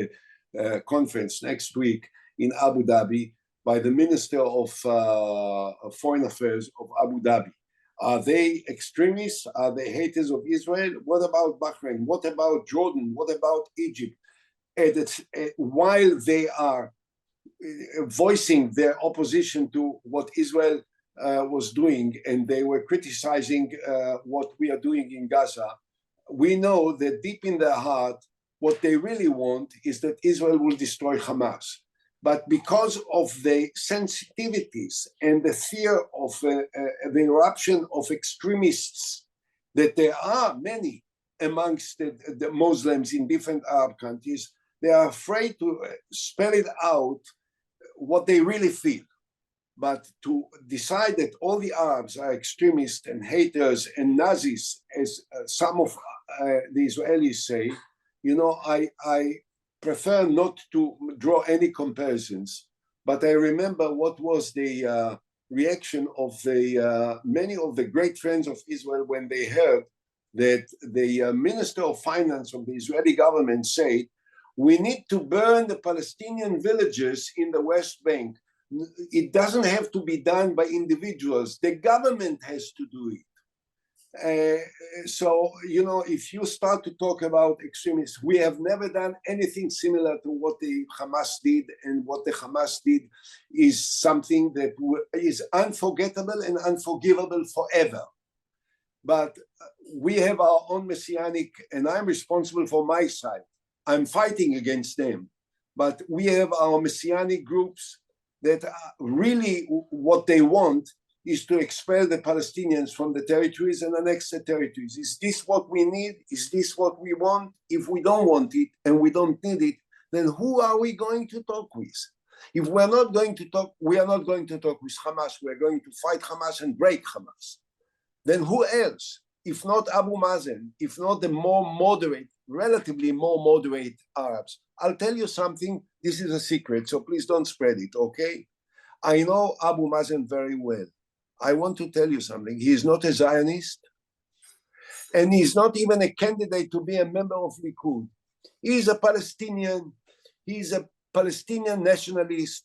a conference next week in Abu Dhabi by the Minister of Foreign Affairs of Abu Dhabi. Are they extremists? Are they haters of Israel? What about Bahrain? What about Jordan? What about Egypt? While they are voicing their opposition to what Israel was doing, and they were criticizing what we are doing in Gaza, we know that deep in their heart, what they really want is that Israel will destroy Hamas. But because of the sensitivities and the fear of the eruption of extremists, that there are many amongst the Muslims in different Arab countries, they are afraid to spell it out what they really feel. But to decide that all the Arabs are extremists and haters and Nazis, as some of the Israelis say, I prefer not to draw any comparisons. But I remember what was the reaction of the many of the great friends of Israel when they heard that the Minister of Finance of the Israeli government said, we need to burn the Palestinian villages in the West Bank. It doesn't have to be done by individuals. The government has to do it. So, if you start to talk about extremists, we have never done anything similar to what the Hamas did, and what the Hamas did is something that is unforgettable and unforgivable forever. But we have our own messianic, and I'm responsible for my side. I'm fighting against them. But we have our messianic groups that really what they want is to expel the Palestinians from the territories and annex the territories. Is this what we need? Is this what we want? If we don't want it and we don't need it, then who are we going to talk with? If we're not going to talk, we are not going to talk with Hamas. We're going to fight Hamas and break Hamas. Then who else? If not Abu Mazen, if not the more moderate, relatively more moderate Arabs. I'll tell you something. This is a secret, so please don't spread it, okay? I know Abu Mazen very well. I want to tell you something. He is not a Zionist, and he's not even a candidate to be a member of Likud. He's a Palestinian. He's a Palestinian nationalist.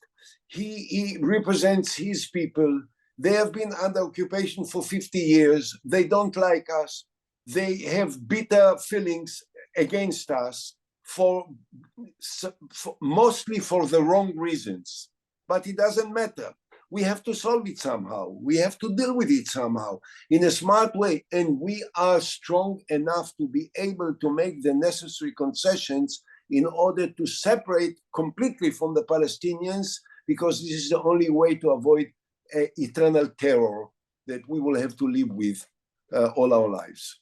He represents his people. They have been under occupation for 50 years. They don't like us. They have bitter feelings against us for mostly for the wrong reasons. But it doesn't matter. We have to solve it somehow. We have to deal with it somehow in a smart way. And we are strong enough to be able to make the necessary concessions in order to separate completely from the Palestinians, because this is the only way to avoid eternal terror that we will have to live with all our lives.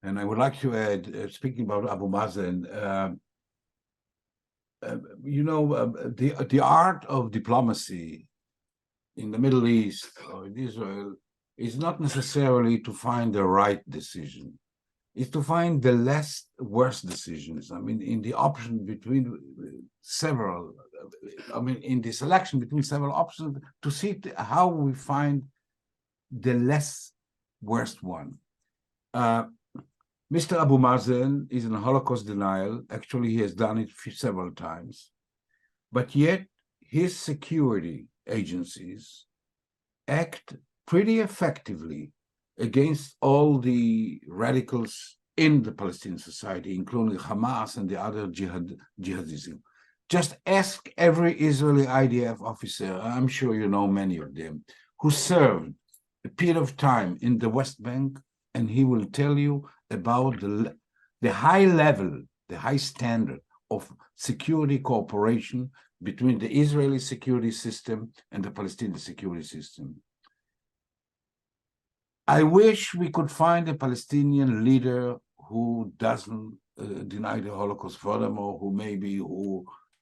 And I would like to add, speaking about Abu Mazen, the art of diplomacy in the Middle East or in Israel is not necessarily to find the right decision. It's to find the less worst decisions. I mean, in the option between several, in the selection between several options, to see how we find the less worst one. Mr. Abu Mazen is in Holocaust denial. Actually, he has done it several times. But yet, his security agencies act pretty effectively against all the radicals in the Palestinian society, including Hamas and the other jihadism. Just ask every Israeli IDF officer, I'm sure you know many of them, who served a period of time in the West Bank, and he will tell you about the high level, the high standard of security cooperation between the Israeli security system and the Palestinian security system. I wish we could find a Palestinian leader who doesn't deny the Holocaust, furthermore,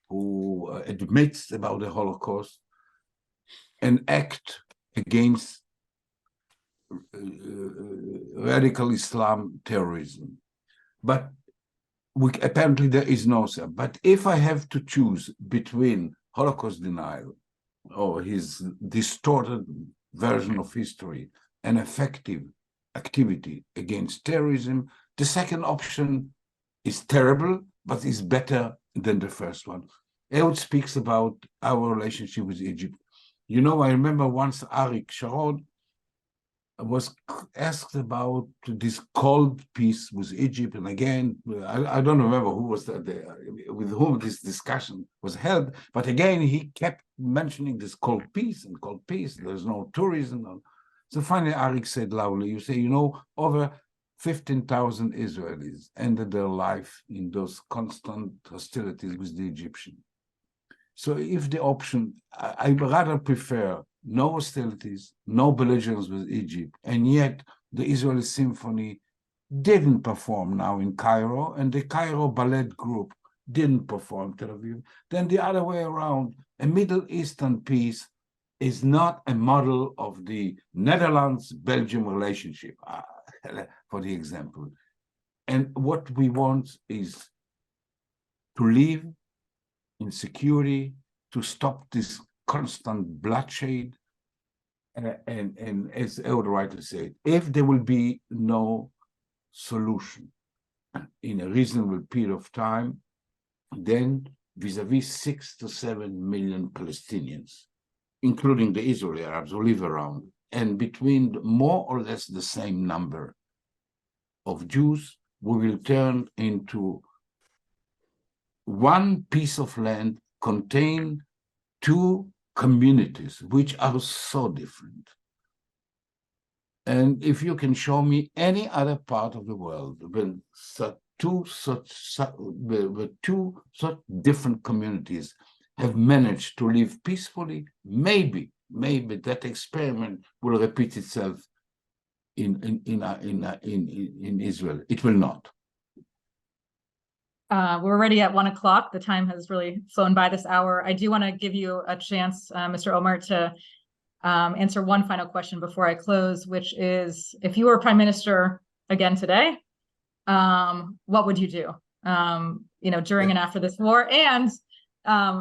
who admits about the Holocaust and act against radical Islam terrorism. But apparently there is no sir. But if I have to choose between Holocaust denial or his distorted version of history and effective activity against terrorism, the second option is terrible, but is better than the first one. Ehud speaks about our relationship with Egypt. You know, I remember once Arik Sharon was asked about this cold peace with Egypt, and again, I don't remember who was with whom this discussion was held, but again, he kept mentioning this cold peace, there's no tourism. So finally, Arik said loudly, you say, you know, over 15,000 Israelis ended their life in those constant hostilities with the Egyptians. So if the option, I rather prefer no hostilities, no belligerence with Egypt, and yet the Israeli Symphony didn't perform now in Cairo, and the Cairo Ballet Group didn't perform in Tel Aviv, then the other way around, a Middle Eastern peace is not a model of the Netherlands-Belgium relationship, for the example. And what we want is to live in security, to stop this constant bloodshed, and as Ehud rightly said, if there will be no solution in a reasonable period of time, then vis-a-vis 6 to 7 million Palestinians, including the Israeli Arabs who live around, and between more or less the same number of Jews, we will turn into one piece of land contain two communities which are so different. And if you can show me any other part of the world when two such different communities have managed to live peacefully, maybe that experiment will repeat itself in Israel. It will not. We're already at 1 o'clock. The time has really flown by this hour. I do want to give you a chance, Mr. Olmert, to answer one final question before I close, which is, if you were prime minister again today, what would you do, during and after this war? And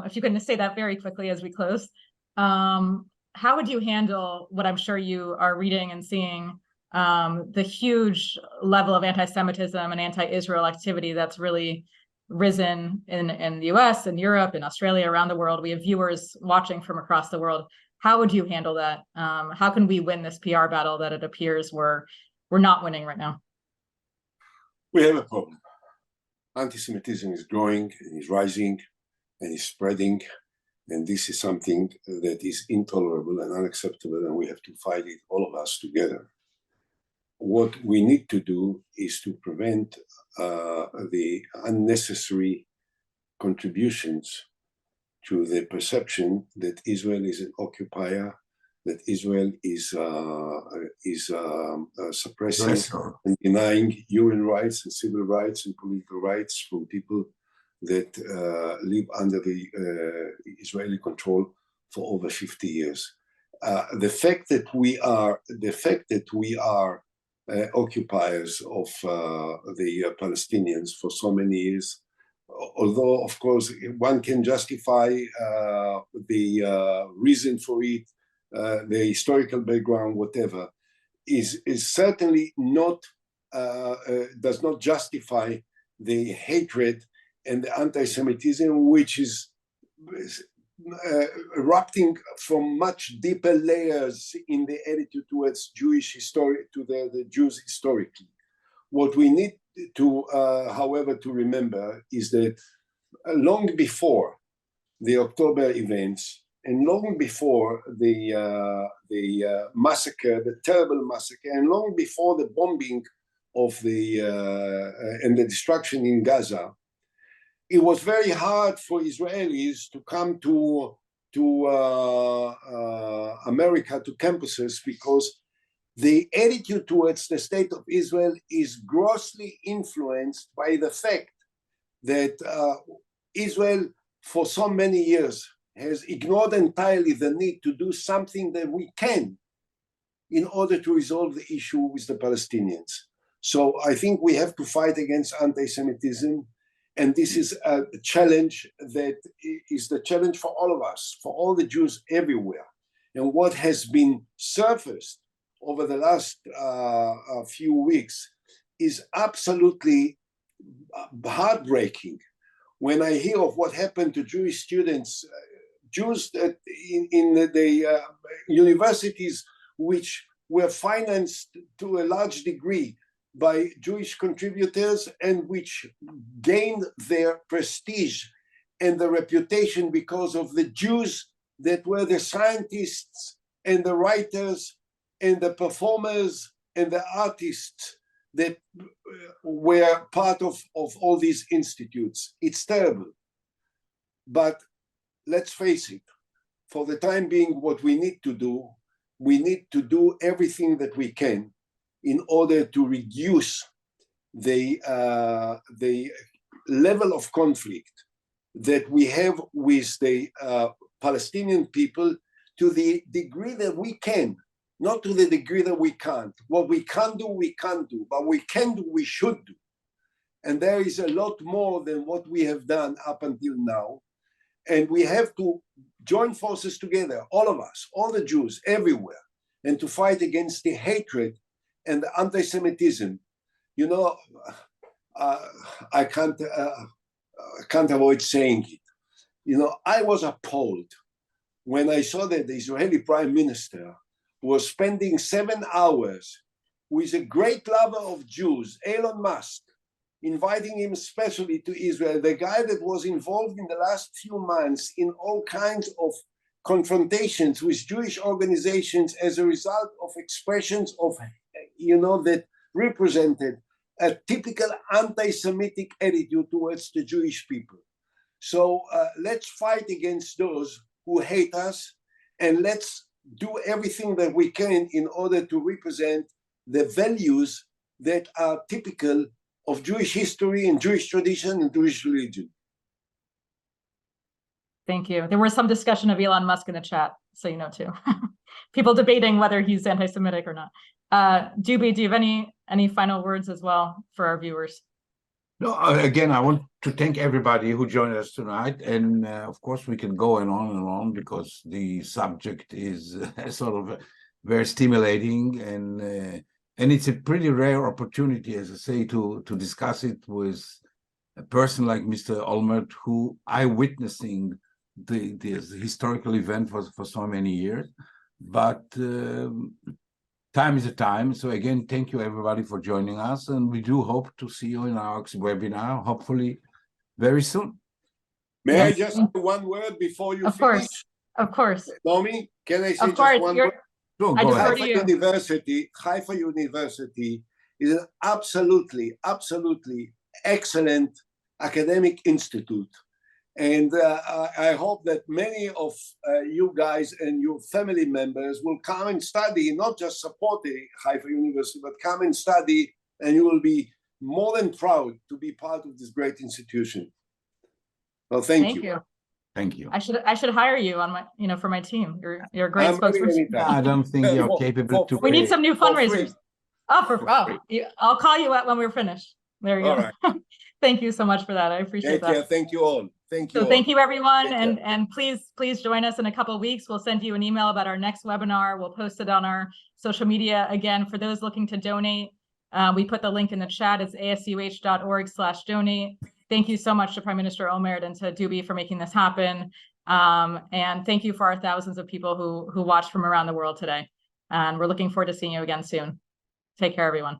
if you can say that very quickly as we close, how would you handle what I'm sure you are reading and seeing, the huge level of anti-Semitism and anti-Israel activity that's really risen in the US and Europe and Australia, around the world? We have viewers watching from across the world. How would you handle that? How can we win this PR battle that it appears we're not winning right now? We have a problem. Anti-Semitism is growing, and is rising, and is spreading, and this is something that is intolerable and unacceptable, and we have to fight it, all of us together. What we need to do is to prevent the unnecessary contributions to the perception that Israel is an occupier, that Israel is suppressing and denying human rights and civil rights and political rights from people that live under the Israeli control for over 50 years. The fact that we are occupiers of the Palestinians for so many years, although of course one can justify the reason for it, the historical background, whatever, is certainly not does not justify the hatred and the anti-Semitism which is erupting from much deeper layers in the attitude towards Jewish history, to the Jews historically. What we need to, however, to remember is that long before the October events, and long before the massacre, the terrible massacre, and long before the bombing of and the destruction in Gaza, it was very hard for Israelis to come to America, to campuses, because the attitude towards the state of Israel is grossly influenced by the fact that Israel, for so many years, has ignored entirely the need to do something that we can in order to resolve the issue with the Palestinians. So I think we have to fight against anti-Semitism, and this is a challenge that is the challenge for all of us, for all the Jews everywhere. And what has been surfaced over the last few weeks is absolutely heartbreaking. When I hear of what happened to Jewish students, Jews that in the universities which were financed to a large degree by Jewish contributors, and which gained their prestige and the reputation because of the Jews that were the scientists and the writers and the performers and the artists that were part of all these institutes. It's terrible. But let's face it, for the time being, what we need to do everything that we can in order to reduce the level of conflict that we have with the Palestinian people, to the degree that we can, not to the degree that we can't. What we can't do, we can't do, but we can do, we should do. And there is a lot more than what we have done up until now. And we have to join forces together, all of us, all the Jews everywhere, and to fight against the hatred and the anti-Semitism. You know, I can't avoid saying it. You know, I was appalled when I saw that the Israeli Prime Minister was spending 7 hours with a great lover of Jews, Elon Musk, inviting him especially to Israel, the guy that was involved in the last few months in all kinds of confrontations with Jewish organizations as a result of expressions of, you know, that represented a typical anti-Semitic attitude towards the Jewish people. So let's fight against those who hate us, and let's do everything that we can in order to represent the values that are typical of Jewish history and Jewish tradition and Jewish religion. Thank you. There was some discussion of Elon Musk in the chat, so you know too. People debating whether he's anti-Semitic or not. Dubi, do you have any final words as well for our viewers? No, again, I want to thank everybody who joined us tonight. And of course, we can go and on because the subject is sort of very stimulating. And it's a pretty rare opportunity, as I say, to discuss it with a person like Mr. Olmert, who eyewitnessing this historical event for so many years. But time is a time. So again, thank you everybody for joining us. And we do hope to see you in our webinar, hopefully very soon. May I just say one word before you finish? Of course. Naomi, can I say just one word? Sure, go ahead. Haifa University is an absolutely excellent academic institute. And I hope that many of you guys and your family members will come and study, not just support the Haifa University, but come and study, and you will be more than proud to be part of this great institution. Well, thank you. Thank you. I should hire you on my, for my team. You're a great spokesperson. I don't think you're capable to. We need some new fundraisers. I'll call you when we're finished. There you go. Right. Thank you so much for that. I appreciate that. Thank you all. Thank you. So thank you, everyone. And please join us in a couple of weeks. We'll send you an email about our next webinar. We'll post it on our social media. Again, for those looking to donate, we put the link in the chat. It's asuh.org/donate. thank you so much to Prime Minister Olmert and to Dubi for making this happen. And thank you for our thousands of people who watched from around the world today. And we're looking forward to seeing you again soon. Take care, everyone.